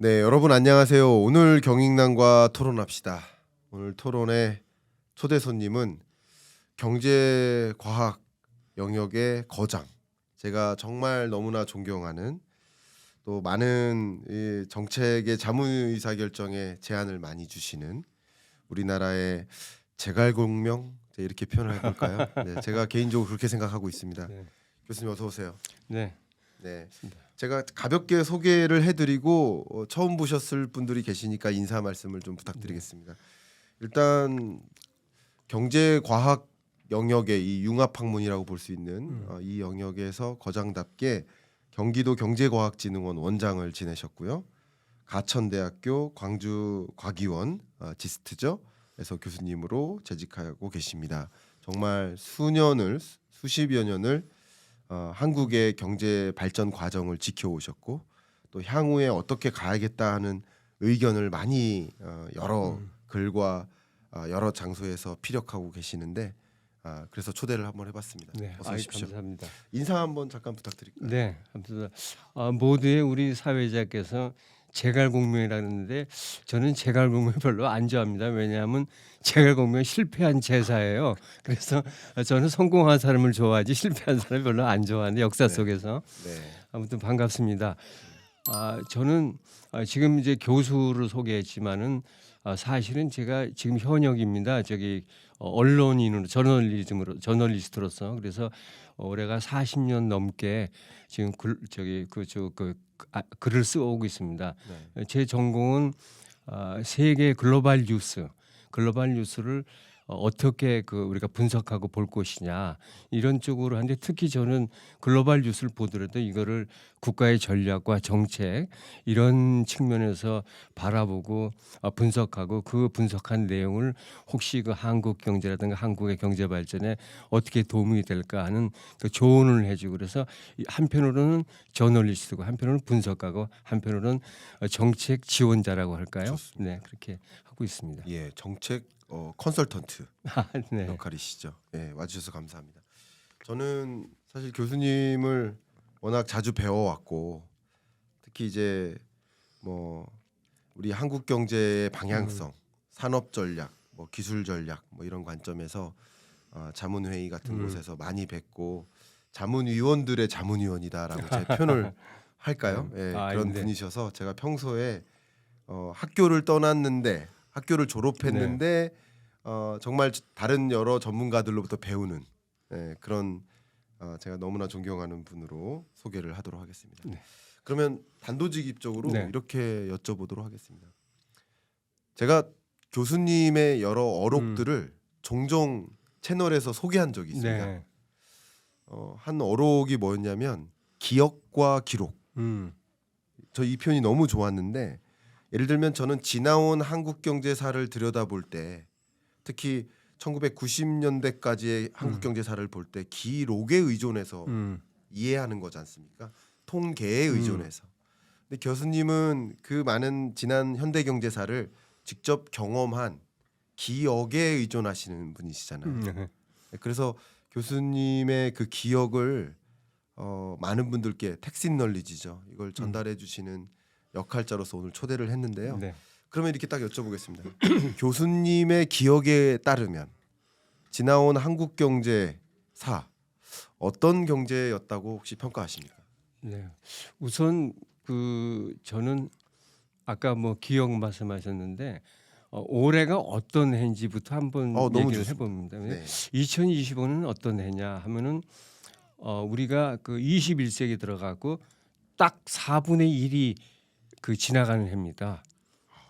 네, 여러분 안녕하세요. 오늘 경익난과 토론합시다. 오늘 토론의 초대 손님은 경제과학 영역의 거장, 제가 정말 너무나 존경하는, 또 많은 이 정책의 자문의사결정에 제안을 많이 주시는 우리나라의 제갈공명, 이렇게 표현을 해볼까요? 네, 제가 개인적으로 그렇게 생각하고 있습니다. 네. 교수님 어서 오세요. 네. 네, 제가 가볍게 소개를 해드리고 처음 보셨을 분들이 계시니까 인사 말씀을 좀 부탁드리겠습니다. 일단 경제과학 영역의 이 융합학문이라고 볼 수 있는 이 영역에서 거장답게 경기도 경제과학진흥원 원장을 지내셨고요. 가천대학교 광주과기원 지스트죠에서 교수님으로 재직하고 계십니다. 정말 수십여 년을 한국의 경제 발전 과정을 지켜오셨고, 또 향후에 어떻게 가야겠다 하는 의견을 많이 여러 글과 여러 장소에서 피력하고 계시는데, 그래서 초대를 한번 해봤습니다. 네. 어서 오십시오. 감사합니다. 인사 한번 잠깐 부탁드릴까요? 네. 아무튼 모두의 우리 사회자께서 제갈공명이라는데 저는 제갈공명 별로 안 좋아합니다. 왜냐하면 제갈공명 실패한 제사예요. 그래서 저는 성공한 사람을 좋아하지 실패한 사람을 별로 안 좋아하는데 역사 네. 속에서 네. 아무튼 반갑습니다. 저는 지금 이제 교수를 소개했지만은 사실은 제가 지금 현역입니다. 저기 언론인으로 저널리스트로서 그래서 올해가 40년 넘게 지금 글을 쓰고 있습니다. 네. 제 전공은 세계 글로벌 뉴스를 어떻게 우리가 분석하고 볼 것이냐 이런 쪽으로 하는데, 특히 저는 글로벌 뉴스를 보더라도 이거를 국가의 전략과 정책 이런 측면에서 바라보고 분석하고 그 분석한 내용을 혹시 그 한국 경제라든가 한국의 경제 발전에 어떻게 도움이 될까 하는 그 조언을 해주고, 그래서 한편으로는 저널리스트고 한편으로는 분석하고 한편으로는 정책 지원자라고 할까요? 좋습니다. 네, 그렇게 하고 있습니다. 예, 정책 컨설턴트 네. 역할이시죠. 예, 와주셔서 감사합니다. 저는 사실 교수님을 워낙 자주 배워왔고, 특히 이제 뭐 우리 한국 경제의 방향성, 산업 전략, 뭐 기술 전략, 뭐 이런 관점에서 자문회의 같은 곳에서 많이 뵙고, 자문위원들의 자문위원이다라고 제 표현을 할까요? 예, 그런 네. 분이셔서 제가 평소에 학교를 떠났는데, 학교를 졸업했는데 정말 다른 여러 전문가들로부터 배우는 그런 제가 너무나 존경하는 분으로 소개를 하도록 하겠습니다. 네. 그러면 단도직입적으로 네. 이렇게 여쭤보도록 하겠습니다. 제가 교수님의 여러 어록들을 종종 채널에서 소개한 적이 있습니다. 네. 한 어록이 뭐였냐면 기억과 기록. 저 이 표현이 너무 좋았는데, 예를 들면 저는 지나온 한국 경제사를 들여다볼 때, 특히 1990년대까지의 한국 경제사를 볼 때 기록에 의존해서 이해하는 거지 않습니까? 통계에 의존해서. 근데 교수님은 그 많은 지난 현대 경제사를 직접 경험한 기억에 의존하시는 분이시잖아요. 그래서 교수님의 그 기억을 많은 분들께 텍스널리지죠. 이걸 전달해 주시는 역할자로서 오늘 초대를 했는데요. 네. 그러면 이렇게 딱 여쭤보겠습니다. 교수님의 기억에 따르면 지나온 한국 경제사 어떤 경제였다고 혹시 평가하십니까? 네. 우선 저는 아까 뭐 기억 말씀하셨는데 올해가 어떤 해인지부터 한번 너무 얘기를 좋습니다. 해봅니다. 네. 2025는 어떤 해냐 하면은 우리가 그 21세기 들어가고 딱 4분의 1이 지나가는 해입니다.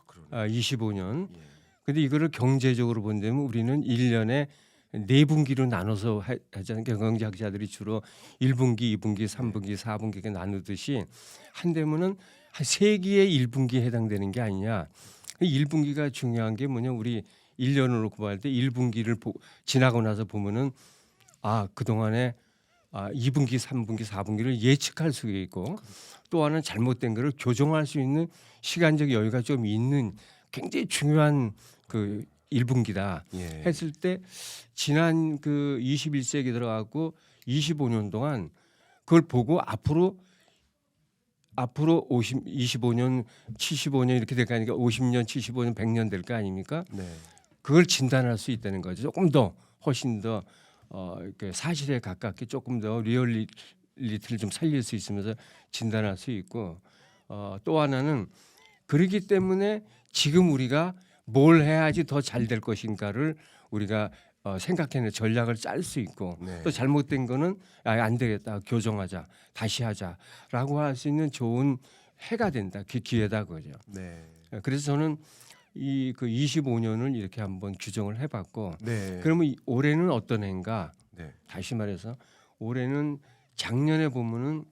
그러네. 25년. 예. 근데 이거를 경제적으로 본다면 우리는 1년에 4분기로 나눠서 하잖아요. 경제학자들이 주로 1분기, 2분기, 3분기, 4분기 이렇게 나누듯이 한다면은 한 3기의 1분기에 해당되는 게 아니냐. 1분기가 중요한 게 뭐냐, 우리 1년으로 구할 때 1분기를 지나고 나서 보면은 그동안에 2분기, 3분기, 4분기를 예측할 수 있고, 또 하나는 잘못된 거를 교정할 수 있는 시간적 여유가 좀 있는 굉장히 중요한 1분기다 예. 했을 때, 지난 21세기 들어가고 25년 동안 그걸 보고 앞으로 앞으로 25년, 75년 이렇게 될 거 아니까 50년, 75년, 100년 될 거 아닙니까? 네. 그걸 진단할 수 있다는 거죠. 조금 더 훨씬 더 이렇게 사실에 가깝게 조금 더 리얼리티를 좀 살릴 수 있으면서 진단할 수 있고 또 하나는 그렇기 때문에 지금 우리가 뭘 해야지 더 잘 될 것인가를 우리가 생각해내 전략을 짤 수 있고 네. 또 잘못된 거는 안 되겠다 교정하자 다시 하자라고 할 수 있는 좋은 해가 된다 기회다 그죠. 네. 그래서 저는 이 그 25년을 이렇게 한번 규정을 해봤고 네. 그러면 올해는 어떤 해인가? 네. 다시 말해서 올해는 작년에 보면은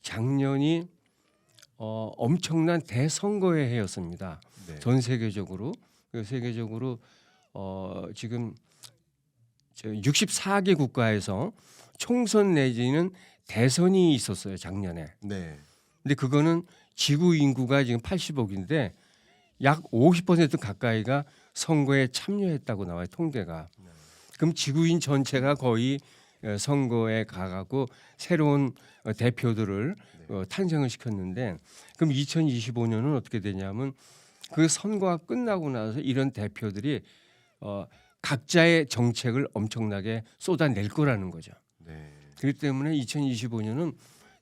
작년이 엄청난 대선거의 해였습니다. 네. 전 세계적으로 세계적으로 지금 64개 국가에서 총선 내지는 대선이 있었어요 작년에. 네. 근데 그거는 지구 인구가 지금 80억인데 약 50% 가까이가 선거에 참여했다고 나와요 통계가. 그럼 지구인 전체가 거의 선거에 가고 새로운 대표들을 탄생을 시켰는데 그럼 2025년은 어떻게 되냐면 그 선거가 끝나고 나서 이런 대표들이 각자의 정책을 엄청나게 쏟아낼 거라는 거죠. 네. 그렇기 때문에 2025년은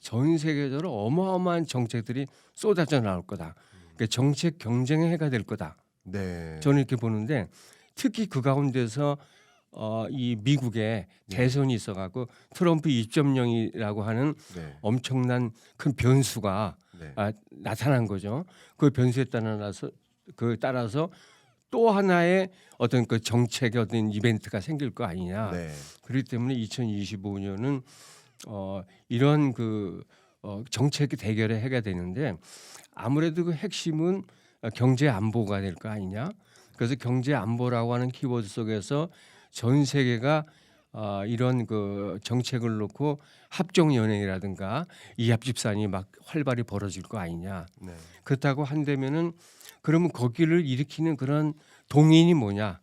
전 세계적으로 어마어마한 정책들이 쏟아져 나올 거다. 그러니까 정책 경쟁의 해가 될 거다. 네. 저는 이렇게 보는데 특히 그 가운데서 이 미국에 대선이 있어갖고 트럼프 2.0이라고 하는 네. 엄청난 큰 변수가 네. 나타난 거죠. 그 변수에 따라서 또 하나의 어떤 그 정책의 어떤 이벤트가 생길 거 아니냐. 네. 그렇기 때문에 2025년은 이런 그 정책 대결의 해가 되는데 아무래도 그 핵심은 경제 안보가 될 거 아니냐. 그래서 경제 안보라고 하는 키워드 속에서 전 세계가 이런 그 정책을 놓고 합종 연행이라든가 이합 집산이 막 활발히 벌어질 거 아니냐. 네. 그렇다고 한다면은 그러면 거기를 일으키는 그런 동인이 뭐냐?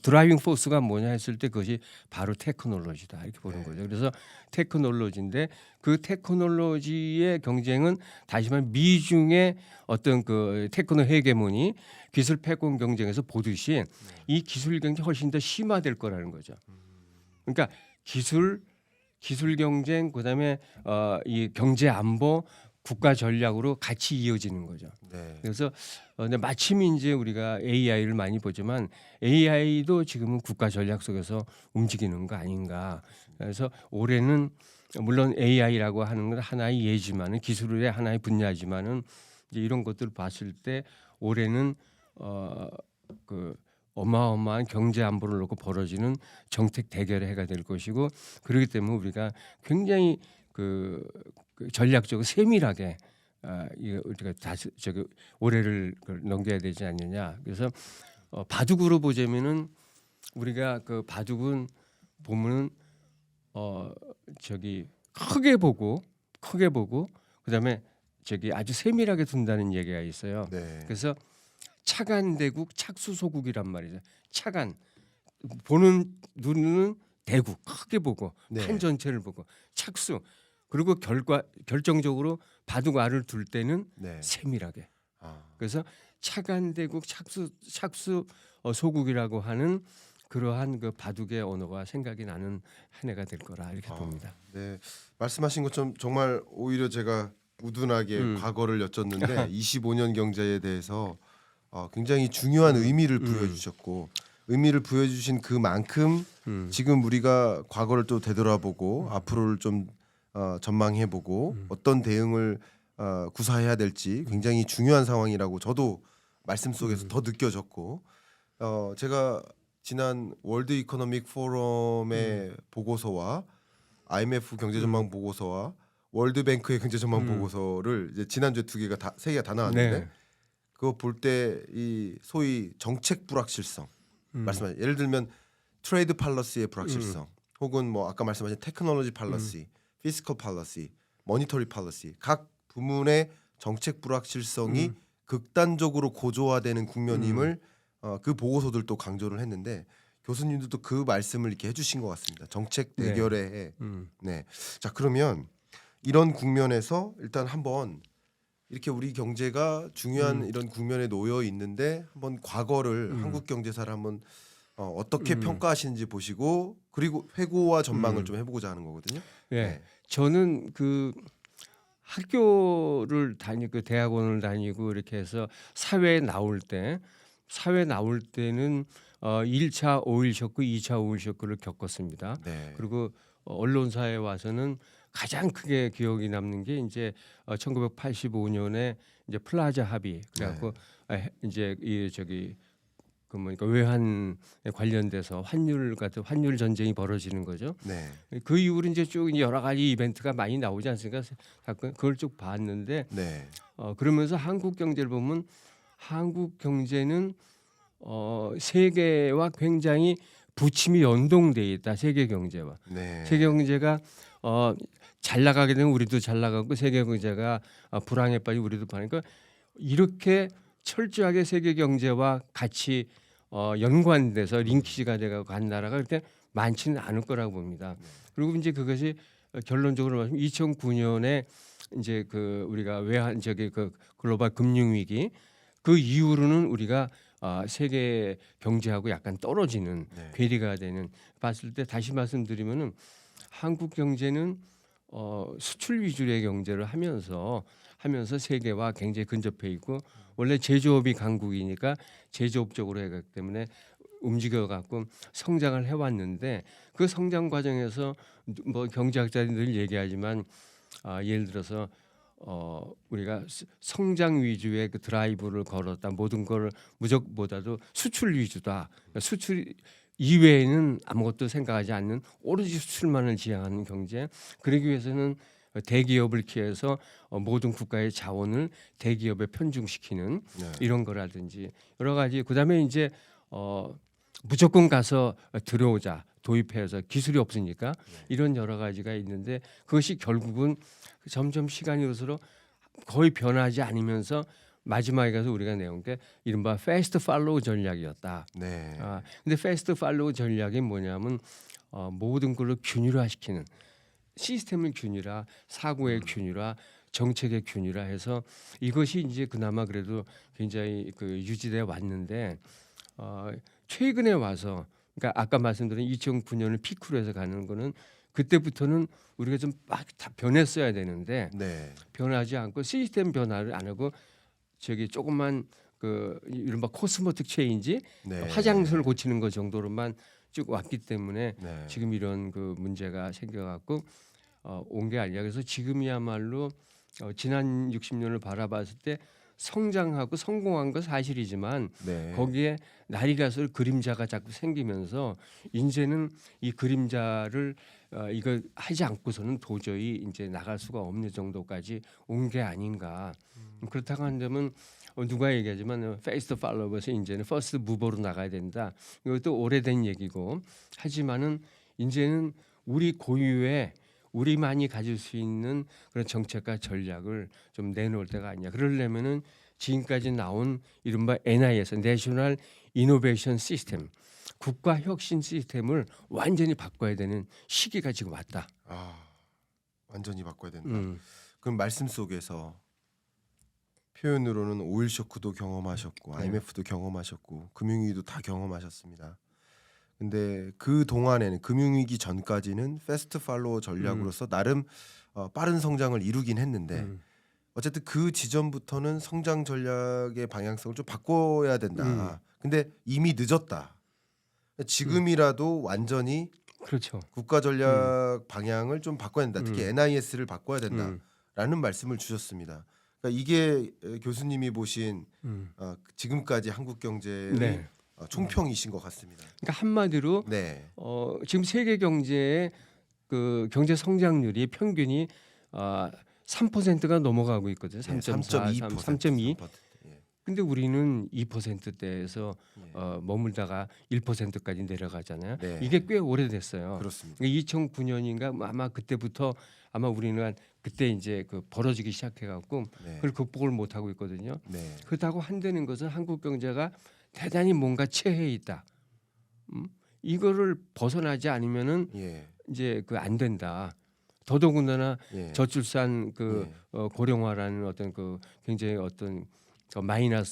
드라이빙 포스가 뭐냐 했을 때 그것이 바로 테크놀로지다 이렇게 보는 네. 거죠. 그래서 테크놀로지인데 그 테크놀로지의 경쟁은 다시 말해 미중의 어떤 그 테크노 헤게모니 기술 패권 경쟁에서 보듯이 이 기술 경쟁이 훨씬 더 심화될 거라는 거죠. 그러니까 기술 경쟁 그다음에 이 경제 안보 국가 전략으로 같이 이어지는 거죠. 네. 그래서 근데 마침 이제 우리가 AI를 많이 보지만 AI도 지금은 국가 전략 속에서 움직이는 거 아닌가. 그래서 올해는 물론 AI라고 하는 건 하나의 예지만은 기술의 하나의 분야지만은 이제 이런 것들을 봤을 때 올해는 그 어마어마한 경제 안보를 놓고 벌어지는 정책 대결의 해가 될 것이고 그렇기 때문에 우리가 굉장히 그 전략적으로 세밀하게 우리가 다시 올해를 넘겨야 되지 않느냐. 그래서 바둑으로 보자면은 우리가 그 바둑은 보면은 크게 보고 그다음에 아주 세밀하게 둔다는 얘기가 있어요. 네. 그래서 차간대국 착수소국이란 말이죠. 차간 보는 눈은 대국 크게 보고 네. 판 전체를 보고 착수 그리고 결정적으로 바둑 알을 둘 때는 네. 세밀하게. 아. 그래서 차간대국 착수 소국이라고 하는 그러한 그 바둑의 언어가 생각이 나는 한 해가 될 거라 이렇게 봅니다. 네. 말씀하신 것처럼 정말 오히려 제가 우둔하게 과거를 여쭸는데 25년 경제에 대해서 굉장히 중요한 의미를 부여주셨고 의미를 부여주신 그만큼 지금 우리가 과거를 또 되돌아보고 앞으로를 좀 전망해보고 어떤 대응을 구사해야 될지 굉장히 중요한 상황이라고 저도 말씀 속에서 더 느껴졌고 제가 지난 월드 이코노믹 포럼의 보고서와 IMF 경제전망 보고서와 월드뱅크의 경제전망 보고서를 이제 지난주에 세 개가 다 나왔는데 네. 그거 볼 때 이 소위 정책 불확실성 말씀하신 예를 들면 트레이드 팔러시의 불확실성 혹은 뭐 아까 말씀하신 테크놀로지 팔러시, 피스컬 팔러시, 머니터리 팔러시 각 부문의 정책 불확실성이 극단적으로 고조화되는 국면임을 그 보고서들도 강조를 했는데 교수님들도 그 말씀을 이렇게 해주신 것 같습니다. 정책 대결의 해. 네. 자 그러면 이런 국면에서 일단 한번 이렇게 우리 경제가 중요한 이런 국면에 놓여 있는데 한번 과거를 한국 경제사를 한번 어떻게 평가하시는지 보시고 그리고 회고와 전망을 좀 해보고자 하는 거거든요. 예. 네. 저는 그 학교를 다니고 대학원을 다니고 이렇게 해서 사회에 나올 때는 1차 오일 쇼크, 2차 오일 쇼크를 겪었습니다. 네. 그리고 언론사에 와서는 가장 크게 기억이 남는 게 이제 1985년에 이제 플라자 합의 그래갖고 이제 이 저기 그 뭐니까 외환에 관련돼서 환율 같은 환율 전쟁이 벌어지는 거죠. 네. 그 이후로 이제 쭉 이제 여러 가지 이벤트가 많이 나오지 않습니까? 그걸 쭉 봤는데 네. 그러면서 한국 경제를 보면 한국 경제는 세계와 굉장히 부침이 연동돼 있다. 세계 경제와 네. 세계 경제가 잘 나가게 되면 우리도 잘 나가고 세계 경제가 불황에 빠지고 우리도 빠니까 이렇게 철저하게 세계 경제와 같이 연관돼서 링키지가 돼가고 간 나라가 그렇게 많지는 않을 거라고 봅니다. 그리고 이제 그것이 결론적으로 말하면 2009년에 이제 그 우리가 외환 저기 그 글로벌 금융 위기 그 이후로는 우리가 세계 경제하고 약간 떨어지는 네. 괴리가 되는 봤을 때 다시 말씀드리면은 한국 경제는 수출 위주의 경제를 하면서 세계와 굉장히 근접해 있고 원래 제조업이 강국이니까 제조업 쪽으로 해가기 때문에 움직여 갖고 성장을 해왔는데 그 성장 과정에서 뭐 경제학자들이 늘 얘기하지만 예를 들어서 우리가 성장 위주의 그 드라이브를 걸었다 모든 걸 무적보다도 수출 위주다 그러니까 수출 이외에는 아무것도 생각하지 않는 오로지 수출만을 지향하는 경제 그러기 위해서는 대기업을 키워서 모든 국가의 자원을 대기업에 편중시키는 네. 이런 거라든지 여러 가지 그다음에 이제 무조건 가서 들어오자 도입해서 기술이 없으니까 이런 여러 가지가 있는데 그것이 결국은 점점 시간이 갈수록 거의 변하지 않으면서 마지막에 가서 우리가 내온 게 이른바 패스트 팔로우 전략이었다. 네. 근데 패스트 팔로우 전략이 뭐냐면 모든 걸로 균일화시키는 시스템을 균일화, 사고의 균일화, 정책의 균일화해서 이것이 이제 그나마 그래도 굉장히 그 유지돼 왔는데 최근에 와서 그러니까 아까 말씀드린 2009년을 피크로 해서 가는 거는 그때부터는 우리가 좀 막 다 변했어야 되는데 네. 변하지 않고 시스템 변화를 안 하고 저기 조금만 그 이른바 코스모틱 체인지 네. 화장실을 고치는 것 정도로만 쭉 왔기 때문에 네. 지금 이런 그 문제가 생겨갖고 온 게 아니라 그래서 지금이야말로 지난 60년을 바라봤을 때 성장하고 성공한 건 사실이지만 네. 거기에 날이 갈수록 그림자가 자꾸 생기면서 이제는 이 그림자를 이거 하지 않고서는 도저히 이제 나갈 수가 없는 정도까지 온 게 아닌가. 그렇다고 한다면 누가 얘기하지만 페이스트 팔로워에서 이제는 퍼스트 무버로 나가야 된다. 이것도 오래된 얘기고 하지만은 이제는 우리 고유의 우리만이 가질 수 있는 그런 정책과 전략을 좀 내놓을 때가 아니냐. 그러려면은 지금까지 나온 이른바 NIS, 내셔널 이노베이션 시스템, 국가 혁신 시스템을 완전히 바꿔야 되는 시기가 지금 왔다. 완전히 바꿔야 된다. 그럼 말씀 속에서 표현으로는 오일 쇼크도 경험하셨고 IMF도 경험하셨고 금융위기도 다 경험하셨습니다. 근데 그 동안에는 금융위기 전까지는 패스트 팔로워 전략으로서 나름 빠른 성장을 이루긴 했는데 어쨌든 그 지점부터는 성장 전략의 방향성을 좀 바꿔야 된다. 근데 이미 늦었다. 지금이라도 완전히 그렇죠. 국가 전략 방향을 좀 바꿔야 된다. 특히 NIS를 바꿔야 된다라는 말씀을 주셨습니다. 그러니까 이게 교수님이 보신 지금까지 한국 경제의 네. 총평이신 것 같습니다. 그러니까 한마디로 네. 지금 세계 경제의 그 경제 성장률이 평균이 3%가 넘어가고 있거든요. 3.4, 3.2. 예. 근데 우리는 2%대에서 머물다가 1%까지 내려가잖아요. 네. 이게 꽤 오래됐어요. 그렇습니다. 2009년인가 아마 그때부터 아마 우리는 그때 이제 그 벌어지기 시작해갖고 네. 그걸 극복을 못 하고 있거든요. 네. 그렇다고 한다는 것은 한국 경제가 대단히 뭔가 체해 있다. 이거를 벗어나지 않으면은 예. 이제 그 안 된다. 더더군다나 예. 저출산 그 예. 고령화라는 어떤 그 굉장히 어떤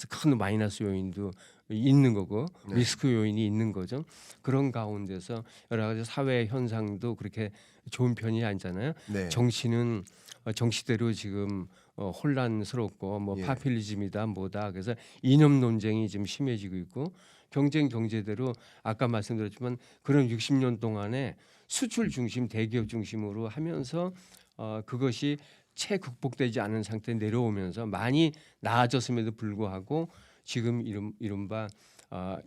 큰 마이너스 요인도 있는 거고 네. 리스크 요인이 있는 거죠. 그런 가운데서 여러 가지 사회 현상도 그렇게 좋은 편이 아니잖아요. 네. 정치는 정치대로 지금 혼란스럽고 뭐 예. 파퓰리즘이다 뭐다 그래서 이념 논쟁이 지금 심해지고 있고 경제대로 아까 말씀드렸지만 그런 60년 동안에 수출 중심 대기업 중심으로 하면서 그것이 채 극복되지 않은 상태에 내려오면서 많이 나아졌음에도 불구하고 지금 이른바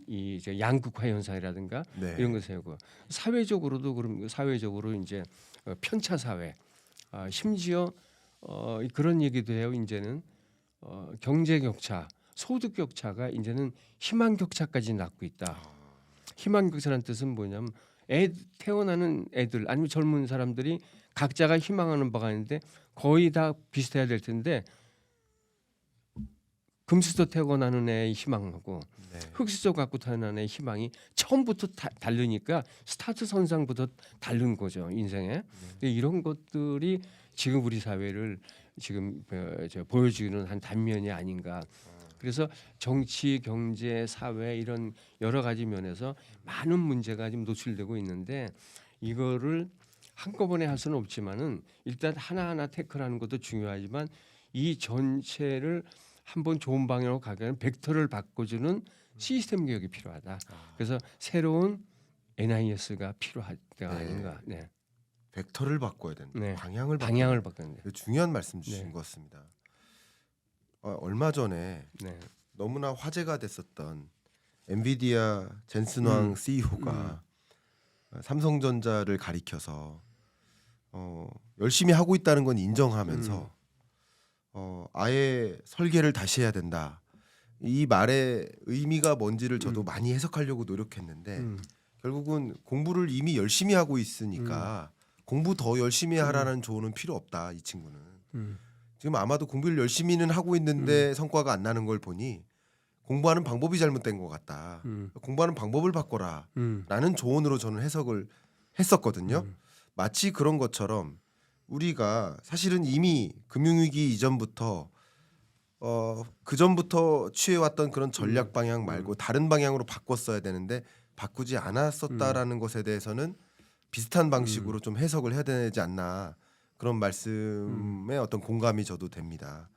이 이제 양극화 현상이라든가 네. 이런 것을 하고 사회적으로도 그럼 사회적으로 이제 편차 사회 심지어 그런 얘기도 해요. 이제는 경제 격차, 소득 격차가 이제는 희망 격차까지 낳고 있다. 희망 격차라는 뜻은 뭐냐면 태어나는 애들 아니면 젊은 사람들이 각자가 희망하는 바가 있는데 거의 다 비슷해야 될 텐데 금수저 태어나는 애의 희망하고 네. 흙수저 갖고 태어나는 애의 희망이 처음부터 다르니까 스타트 선상부터 다른 거죠 인생에. 근데 이런 것들이 지금 우리 사회를 지금 보여주는 한 단면이 아닌가. 그래서 정치, 경제, 사회 이런 여러 가지 면에서 많은 문제가 지금 노출되고 있는데 이거를 한꺼번에 할 수는 없지만은 일단 하나하나 태클하는 것도 중요하지만 이 전체를 한번 좋은 방향으로 가기에는 벡터를 바꿔주는 시스템 개혁이 필요하다. 그래서 새로운 NIS가 필요할 때가 네. 아닌가. 네. 벡터를 바꿔야 된다. 네. 방향을 방향을 바꿔야 바꿔야 된다. 중요한 말씀 주신 네. 것 같습니다. 얼마 전에 네. 너무나 화제가 됐었던 엔비디아 젠슨 왕 CEO가 삼성전자를 가리켜서 열심히 하고 있다는 건 인정하면서 아예 설계를 다시 해야 된다. 이 말의 의미가 뭔지를 저도 많이 해석하려고 노력했는데 결국은 공부를 이미 열심히 하고 있으니까 공부 더 열심히 하라는 조언은 필요 없다. 이 친구는 지금 아마도 공부를 열심히는 하고 있는데 성과가 안 나는 걸 보니 공부하는 방법이 잘못된 것 같다. 공부하는 방법을 바꿔라라는 조언으로 저는 해석을 했었거든요. 마치 그런 것처럼 우리가 사실은 이미 금융위기 이전부터 그 전부터 취해왔던 그런 전략 방향 말고 다른 방향으로 바꿨어야 되는데 바꾸지 않았었다라는 것에 대해서는 비슷한 방식으로 좀 해석을 해야 되지 않나 그런 말씀에 어떤 공감이 저도 됩니다.